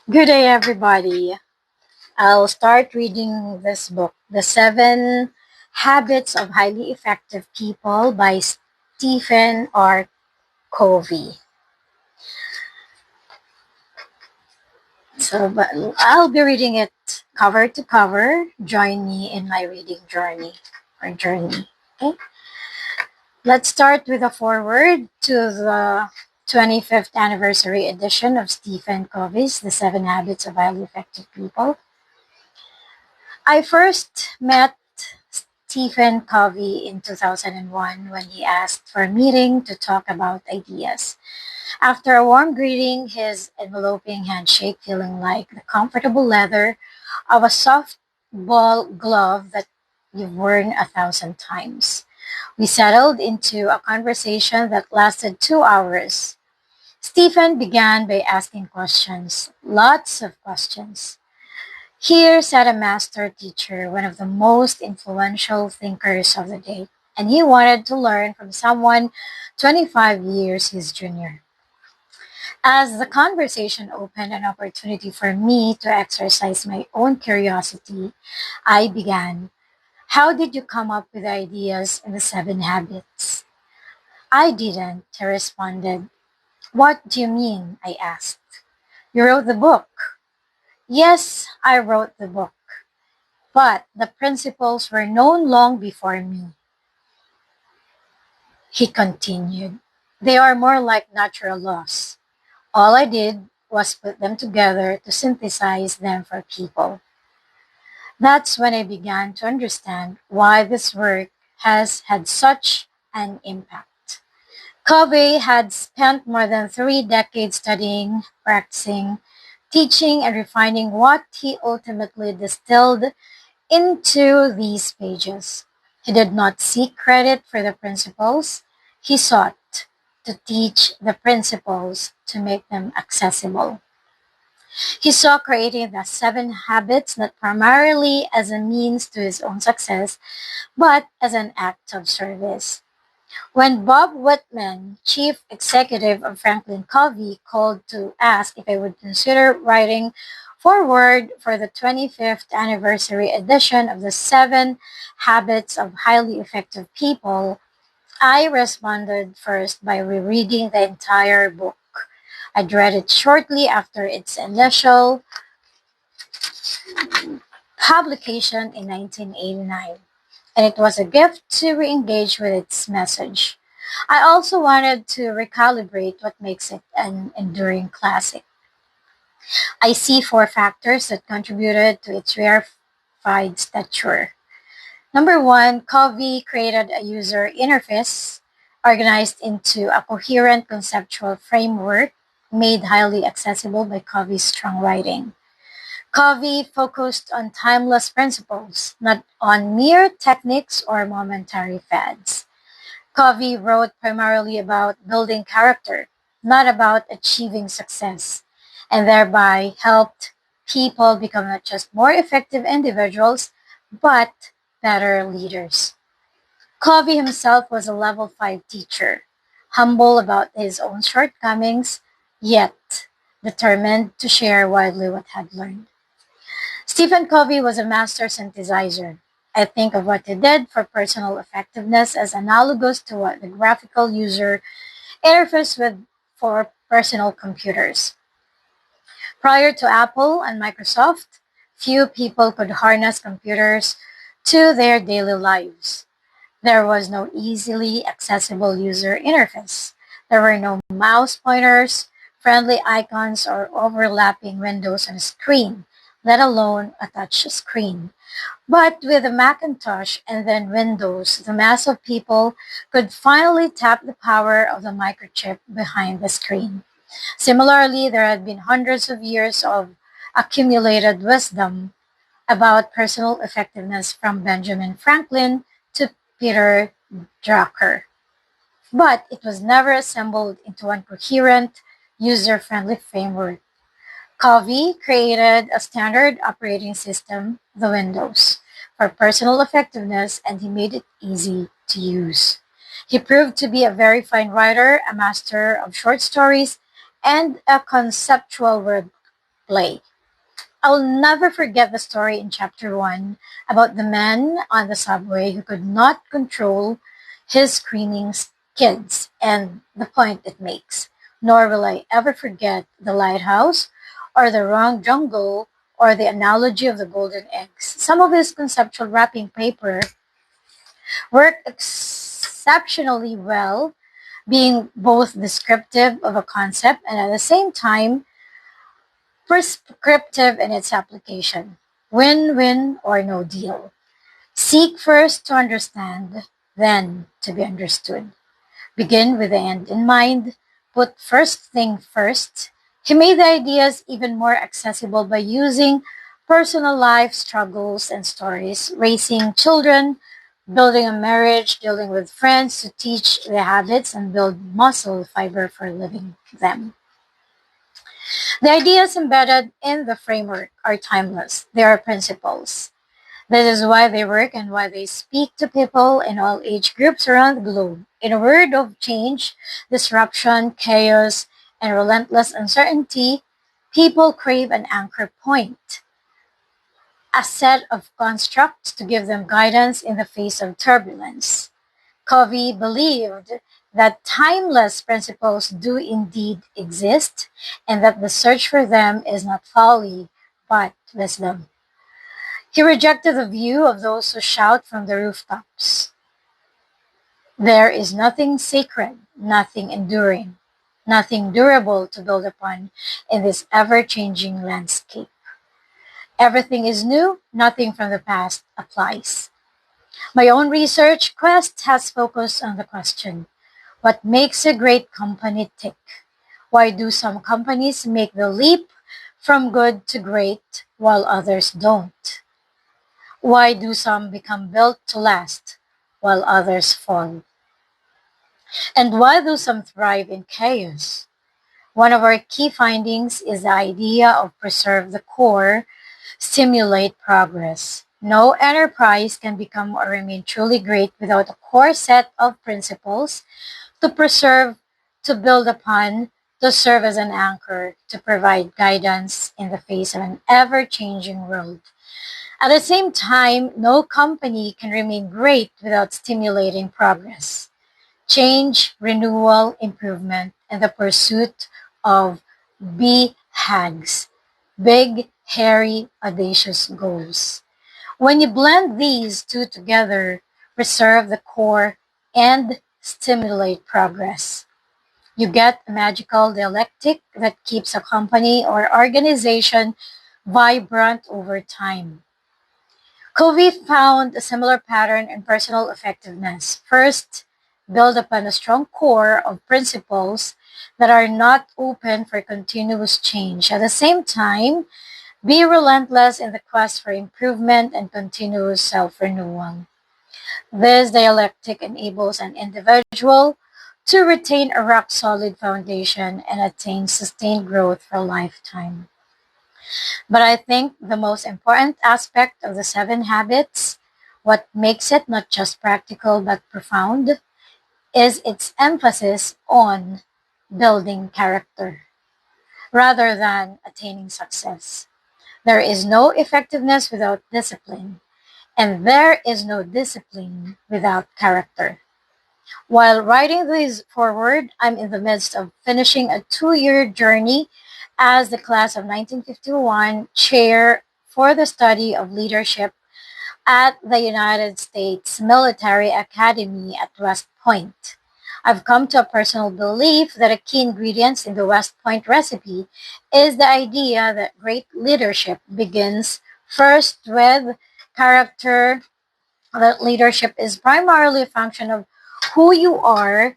Good day, everybody. I'll start reading this book, The Seven Habits of Highly Effective People by Stephen R. Covey. But I'll be reading it cover to cover. Join me in my reading journey. Okay. Let's start with a foreword to the 25th anniversary edition of Stephen Covey's The Seven Habits of Highly Effective People. I first met Stephen Covey in 2001 when he asked for a meeting to talk about ideas. After a warm greeting, his enveloping handshake feeling like the comfortable leather of a softball glove that you've worn 1,000 times. We settled into a conversation that lasted 2 hours. Stephen began by asking questions, lots of questions. Here sat a master teacher, one of the most influential thinkers of the day, and he wanted to learn from someone 25 years his junior. As the conversation opened an opportunity for me to exercise my own curiosity, I began. How did you come up with the ideas in the seven habits? I didn't, he responded. What do you mean? I asked. You wrote the book. Yes, I wrote the book. But the principles were known long before me, he continued. They are more like natural laws. All I did was put them together to synthesize them for people. That's when I began to understand why this work has had such an impact. Covey had spent more than 3 decades studying, practicing, teaching, and refining what he ultimately distilled into these pages. He did not seek credit for the principles, he sought to teach the principles to make them accessible. He saw creating the seven habits not primarily as a means to his own success, but as an act of service. When Bob Whitman, chief executive of Franklin Covey, called to ask if I would consider writing foreword for the 25th anniversary edition of the Seven Habits of Highly Effective People, I responded first by rereading the entire book. I'd read it shortly after its initial publication in 1989, and it was a gift to re-engage with its message. I also wanted to recalibrate what makes it an enduring classic. I see four factors that contributed to its rarefied stature. Number one, Covey created a user interface organized into a coherent conceptual framework made highly accessible by Covey's strong writing. Covey focused on timeless principles, not on mere techniques or momentary fads. Covey wrote primarily about building character, not about achieving success, and thereby helped people become not just more effective individuals, but better leaders. Covey himself was a level 5 teacher, humble about his own shortcomings, yet determined to share widely what had learned. Stephen Covey was a master synthesizer. I think of what he did for personal effectiveness as analogous to what the graphical user interface with for personal computers. Prior to Apple and Microsoft, few people could harness computers to their daily lives. There was no easily accessible user interface. There were no mouse pointers, friendly icons, or overlapping windows on a screen, let alone a touch screen. But with the Macintosh and then Windows, the mass of people could finally tap the power of the microchip behind the screen. Similarly, there had been hundreds of years of accumulated wisdom about personal effectiveness from Benjamin Franklin to Peter Drucker. But it was never assembled into one coherent, user-friendly framework. Covey created a standard operating system, the Windows, for personal effectiveness, and he made it easy to use. He proved to be a very fine writer, a master of short stories, and a conceptual word play. I'll never forget the story in chapter 1 about the man on the subway who could not control his screaming kids and the point it makes. Nor will I ever forget the lighthouse or the wrong jungle or the analogy of the golden eggs. Some of his conceptual wrapping paper worked exceptionally well, being both descriptive of a concept and at the same time prescriptive in its application. Win-win or no deal. Seek first to understand, then to be understood. Begin with the end in mind. Put first thing first. He made the ideas even more accessible by using personal life struggles and stories, raising children, building a marriage, dealing with friends to teach the habits and build muscle fiber for living them. The ideas embedded in the framework are timeless. They are principles. This is why they work and why they speak to people in all age groups around the globe. In a world of change, disruption, chaos, and relentless uncertainty, people crave an anchor point, a set of constructs to give them guidance in the face of turbulence. Covey believed that timeless principles do indeed exist and that the search for them is not folly, but wisdom. He rejected the view of those who shout from the rooftops. There is nothing sacred, nothing enduring, nothing durable to build upon in this ever changing landscape. Everything is new, nothing from the past applies. My own research quest has focused on the question: what makes a great company tick? Why do some companies make the leap from good to great while others don't? Why do some become built to last while others fall? And why do some thrive in chaos? One of our key findings is the idea of preserve the core, stimulate progress. No enterprise can become or remain truly great without a core set of principles to preserve, to build upon, to serve as an anchor, to provide guidance in the face of an ever changing world. At the same time, no company can remain great without stimulating progress, change, renewal, improvement, and the pursuit of BHAGs, big, hairy, audacious goals. When you blend these two together, preserve the core and stimulate progress, you get a magical dialectic that keeps a company or organization vibrant over time. Covey found a similar pattern in personal effectiveness. First, build upon a strong core of principles that are not open for continuous change. At the same time, be relentless in the quest for improvement and continuous self renewal. This dialectic enables an individual to retain a rock solid foundation and attain sustained growth for a lifetime. But I think the most important aspect of the seven habits, what makes it not just practical but profound, is its emphasis on building character rather than attaining success. There is no effectiveness without discipline, and there is no discipline without character. While writing these forward, I'm in the midst of finishing a 2-year journey as the class of 1951 chair for the study of leadership at the United States Military Academy at West Point. I've come to a personal belief that a key ingredient in the West Point recipe is the idea that great leadership begins first with character, that leadership is primarily a function of who you are,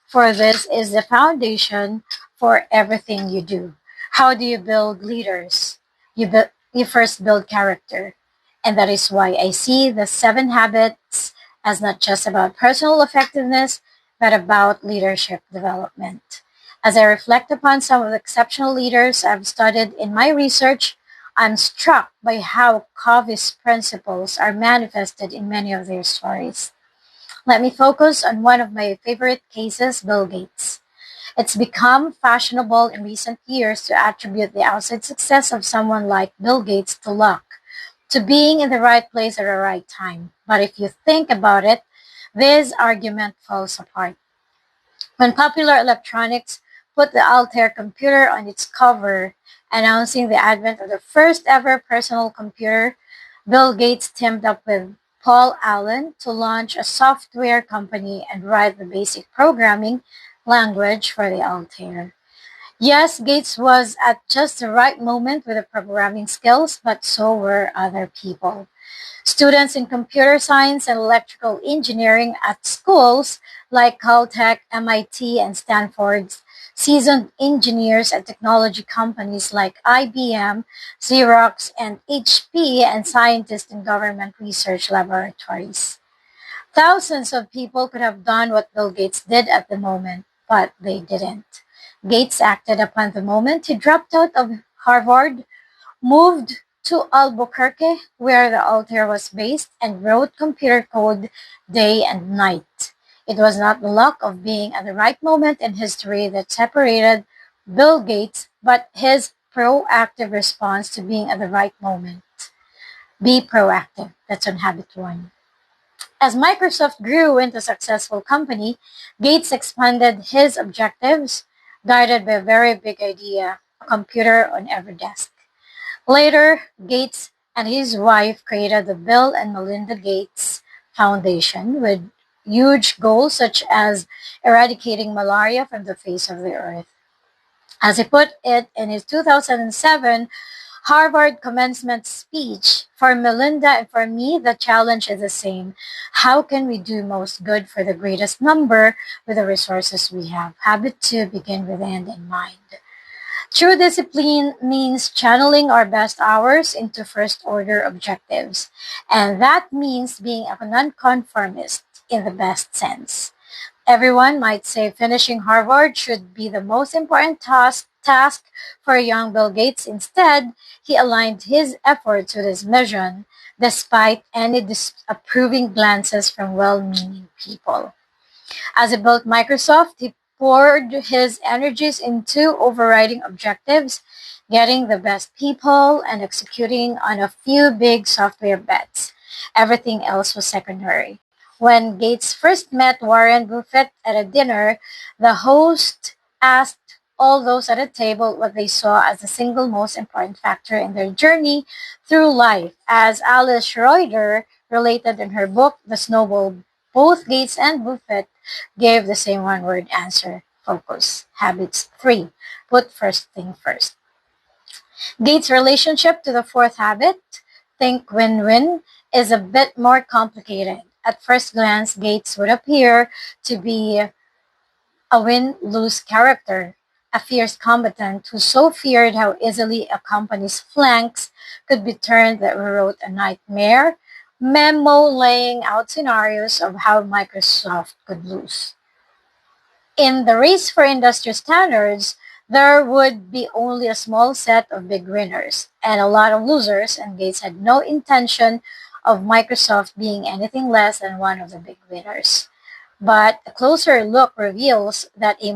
for this is the foundation for everything you do. How do you build leaders? You first build character. And that is why I see the seven habits as not just about personal effectiveness, but about leadership development. As I reflect upon some of the exceptional leaders I've studied in my research, I'm struck by how Covey's principles are manifested in many of their stories. Let me focus on one of my favorite cases, Bill Gates. It's become fashionable in recent years to attribute the outside success of someone like Bill Gates to luck, to being in the right place at the right time. But if you think about it, this argument falls apart. When Popular Electronics put the Altair computer on its cover, announcing the advent of the first ever personal computer, Bill Gates teamed up with Paul Allen to launch a software company and write the basic programming language for the Altair. Yes, Gates was at just the right moment with the programming skills, but so were other people. Students in computer science and electrical engineering at schools like Caltech, MIT, and Stanford's seasoned engineers at technology companies like IBM, Xerox, and HP, and scientists in government research laboratories. Thousands of people could have done what Bill Gates did at the moment, but they didn't. Gates acted upon the moment. He dropped out of Harvard, moved to Albuquerque, where the Altair was based, and wrote computer code day and night. It was not the luck of being at the right moment in history that separated Bill Gates, but his proactive response to being at the right moment. Be proactive. That's on habit one. As Microsoft grew into a successful company, Gates expanded his objectives, guided by a very big idea: a computer on every desk. Later, Gates and his wife created the Bill and Melinda Gates Foundation with huge goals such as eradicating malaria from the face of the earth. As he put it in his 2007 Harvard commencement speech, for Melinda and for me, the challenge is the same. How can we do most good for the greatest number with the resources we have? Habit two: begin with the end in mind. True discipline means channeling our best hours into first order objectives. And that means being a nonconformist in the best sense. Everyone might say finishing Harvard should be the most important task for young Bill Gates. Instead, he aligned his efforts with his mission, despite any disapproving glances from well meaning people. As he built Microsoft, he poured his energies into overriding objectives, getting the best people, and executing on a few big software bets. Everything else was secondary. When Gates first met Warren Buffett at a dinner, the host asked all those at the table what they saw as the single most important factor in their journey through life. As Alice Schroeder related in her book, The Snowball, both Gates and Buffett gave the same one word answer: focus. Habits three: put first thing first. Gates' relationship to the fourth habit, think win win, is a bit more complicated. At first glance, Gates would appear to be a win lose character, a fierce combatant who so feared how easily a company's flanks could be turned that he wrote a nightmare memo laying out scenarios of how Microsoft could lose. In the race for industry standards, there would be only a small set of big winners and a lot of losers, and Gates had no intention of Microsoft being anything less than one of the big winners. But a closer look reveals that he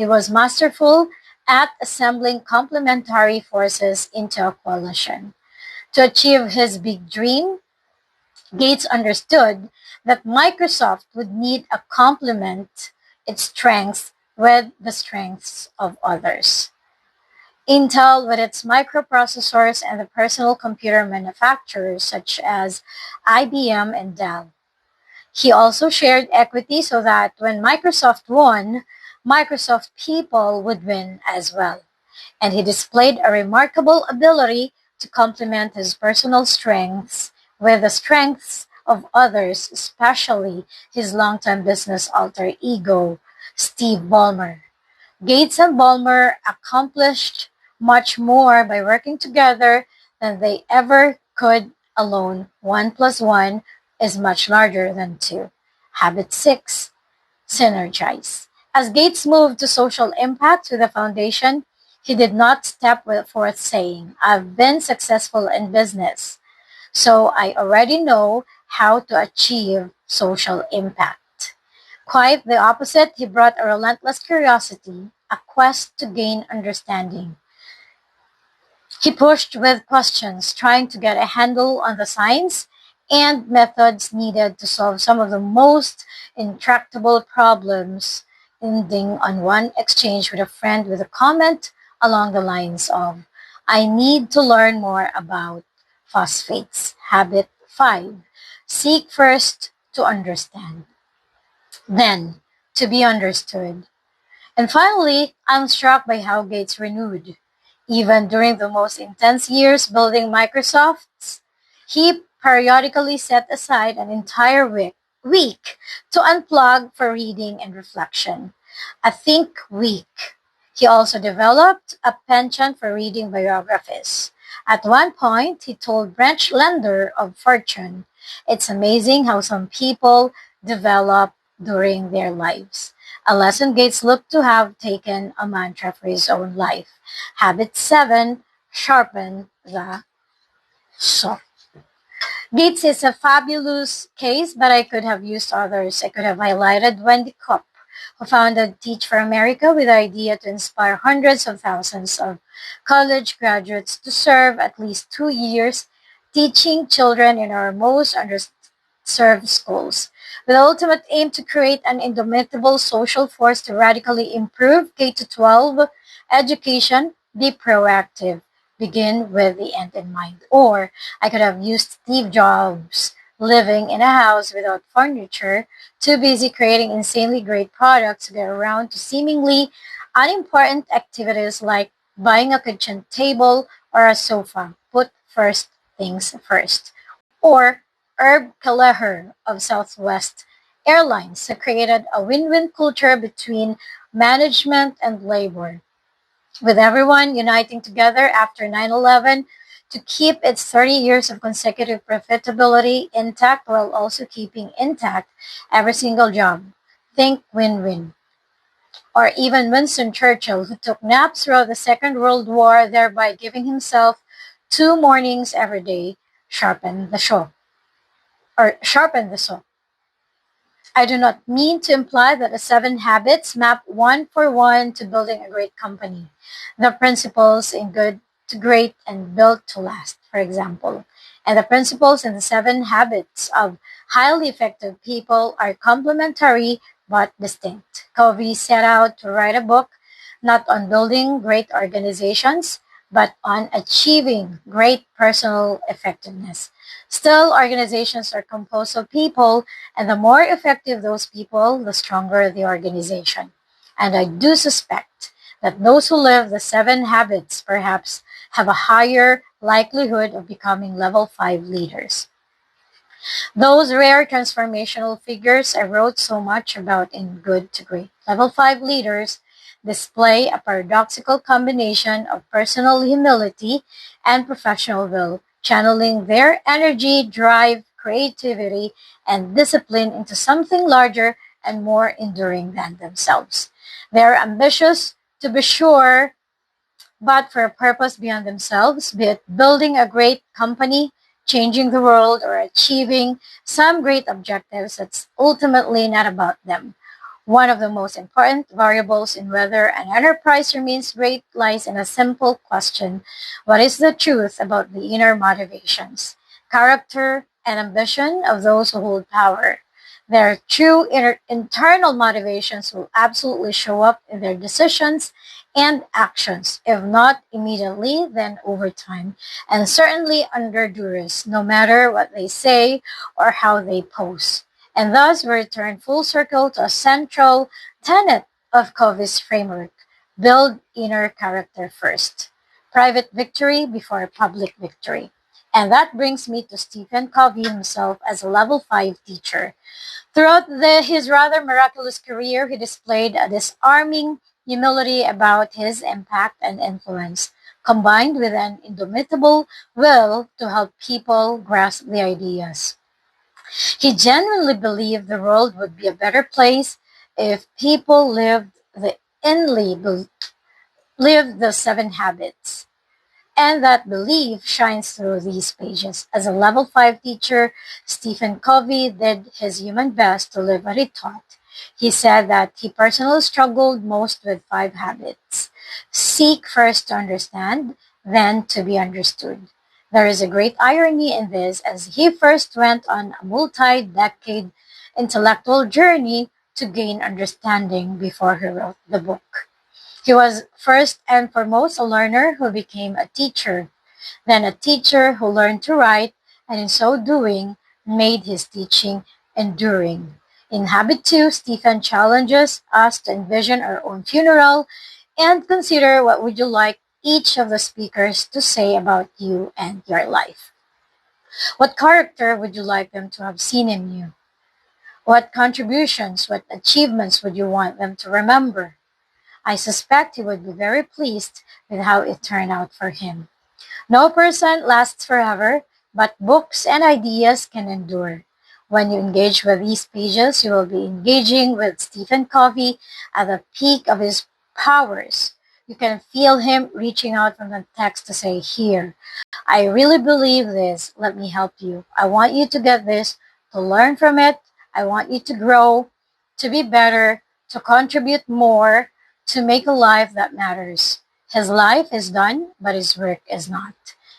was masterful at assembling complementary forces into a coalition. To achieve his big dream, Gates understood that Microsoft would need a complement its strengths with the strengths of others. Intel, with its microprocessors, and the personal computer manufacturers such as IBM and Dell. He also shared equity so that when Microsoft won, Microsoft people would win as well. And he displayed a remarkable ability to complement his personal strengths with the strengths of others, especially his longtime business alter ego, Steve Ballmer. Gates and Ballmer accomplished much more by working together than they ever could alone. One plus one is much larger than two. Habit six: synergize. As Gates moved to social impact with the foundation, he did not step forth saying, I've been successful in business, so I already know how to achieve social impact. Quite the opposite, he brought a relentless curiosity, a quest to gain understanding. He pushed with questions, trying to get a handle on the science and methods needed to solve some of the most intractable problems, ending on one exchange with a friend with a comment along the lines of, I need to learn more about phosphates. Habit 5. Seek first to understand, then to be understood. And finally, I'm struck by how Gates renewed. Even during the most intense years building Microsofts, he periodically set aside an entire week to unplug for reading and reflection. A think week. He also developed a penchant for reading biographies. At one point, he told Branch Lender of Fortune, it's amazing how some people develop during their lives. A lesson Gates looked to have taken a mantra for his own life. Habit 7, sharpen the saw. Gates is a fabulous case, but I could have used others. I could have highlighted Wendy Kopp, who founded Teach for America with the idea to inspire hundreds of thousands of college graduates to serve at least 2 years teaching children in our most underserved schools, with the ultimate aim to create an indomitable social force to radically improve K-12 education. Be proactive. Begin with the end in mind. Or I could have used Steve Jobs living in a house without furniture, too busy creating insanely great products to get around to seemingly unimportant activities like buying a kitchen table or a sofa. Put first things first. Or Herb Kelleher of Southwest Airlines, who created a win-win culture between management and labor, with everyone uniting together after 9/11 to keep its 30 years of consecutive profitability intact while also keeping intact every single job. Think win-win. Or even Winston Churchill, who took naps throughout the Second World War, thereby giving himself 2 mornings every day, sharpen the saw. Sharpen the saw. I do not mean to imply that the 7 habits map one for one to building a great company. The principles in good to great and built to last, for example, and the principles in the 7 habits of highly effective people are complementary but distinct. Covey set out to write a book not on building great organizations, but on achieving great personal effectiveness. Still, organizations are composed of people, and the more effective those people, the stronger the organization. And I do suspect that those who live the 7 habits perhaps have a higher likelihood of becoming level 5 leaders. Those rare transformational figures I wrote so much about in Good to Great. Level 5 leaders display a paradoxical combination of personal humility and professional will, channeling their energy, drive, creativity, and discipline into something larger and more enduring than themselves. They are ambitious, to be sure, but for a purpose beyond themselves, be it building a great company, changing the world, or achieving some great objectives that's ultimately not about them. One of the most important variables in whether an enterprise remains great lies in a simple question: what is the truth about the inner motivations, character, and ambition of those who hold power? Their true internal motivations will absolutely show up in their decisions and actions, if not immediately, then over time, and certainly under duress, no matter what they say or how they pose. And thus we return full circle to a central tenet of Covey's framework: build inner character first. Private victory before public victory. And that brings me to Stephen Covey himself as a level 5 teacher. Throughout his rather miraculous career, he displayed a disarming humility about his impact and influence, combined with an indomitable will to help people grasp the ideas. He genuinely believed the world would be a better place if people inly lived the 7 habits. And that belief shines through these pages. As a level 5 teacher, Stephen Covey did his human best to live what he taught. He said that he personally struggled most with five habits. Seek first to understand, then to be understood. There is a great irony in this, as he first went on a multi-decade intellectual journey to gain understanding before he wrote the book. He was first and foremost a learner who became a teacher, then a teacher who learned to write, and in so doing, made his teaching enduring. In Habit 2, Stephen challenges us to envision our own funeral and consider what would you like each of the speakers to say about you and your life. What character would you like them to have seen in you? What contributions, what achievements would you want them to remember? I suspect he would be very pleased with how it turned out for him. No person lasts forever, but books and ideas can endure. When you engage with these pages, you will be engaging with Stephen Covey at the peak of his powers. You can feel him reaching out from the text to say, here, I really believe this. Let me help you. I want you to get this, to learn from it. I want you to grow, to be better, to contribute more, to make a life that matters. His life is done, but his work is not.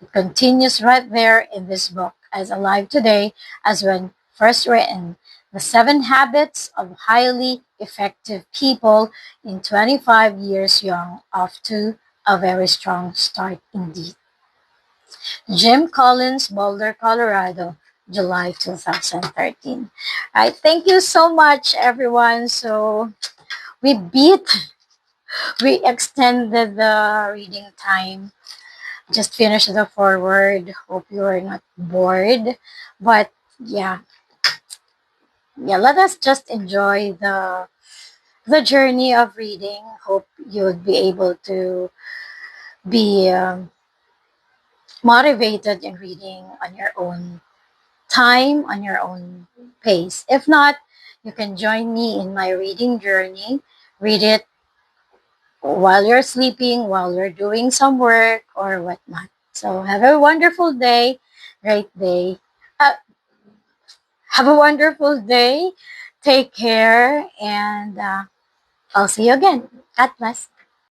It continues right there in this book, as alive today as when first written. The Seven Habits of Highly Effective People in 25 years young, off to a very strong start indeed. Jim Collins, Boulder, Colorado, July 2013. All right, thank you so much, everyone. So we extended the reading time. Just finished the forward. Hope you are not bored. But yeah, let us just enjoy the journey of reading. Hope you would be able to be motivated in reading on your own time, on your own pace. If not, you can join me in my reading journey. Read it while you're sleeping, while you're doing some work or whatnot. So have a wonderful day, great day. Uh, have a wonderful day. Take care, and I'll see you again. God bless.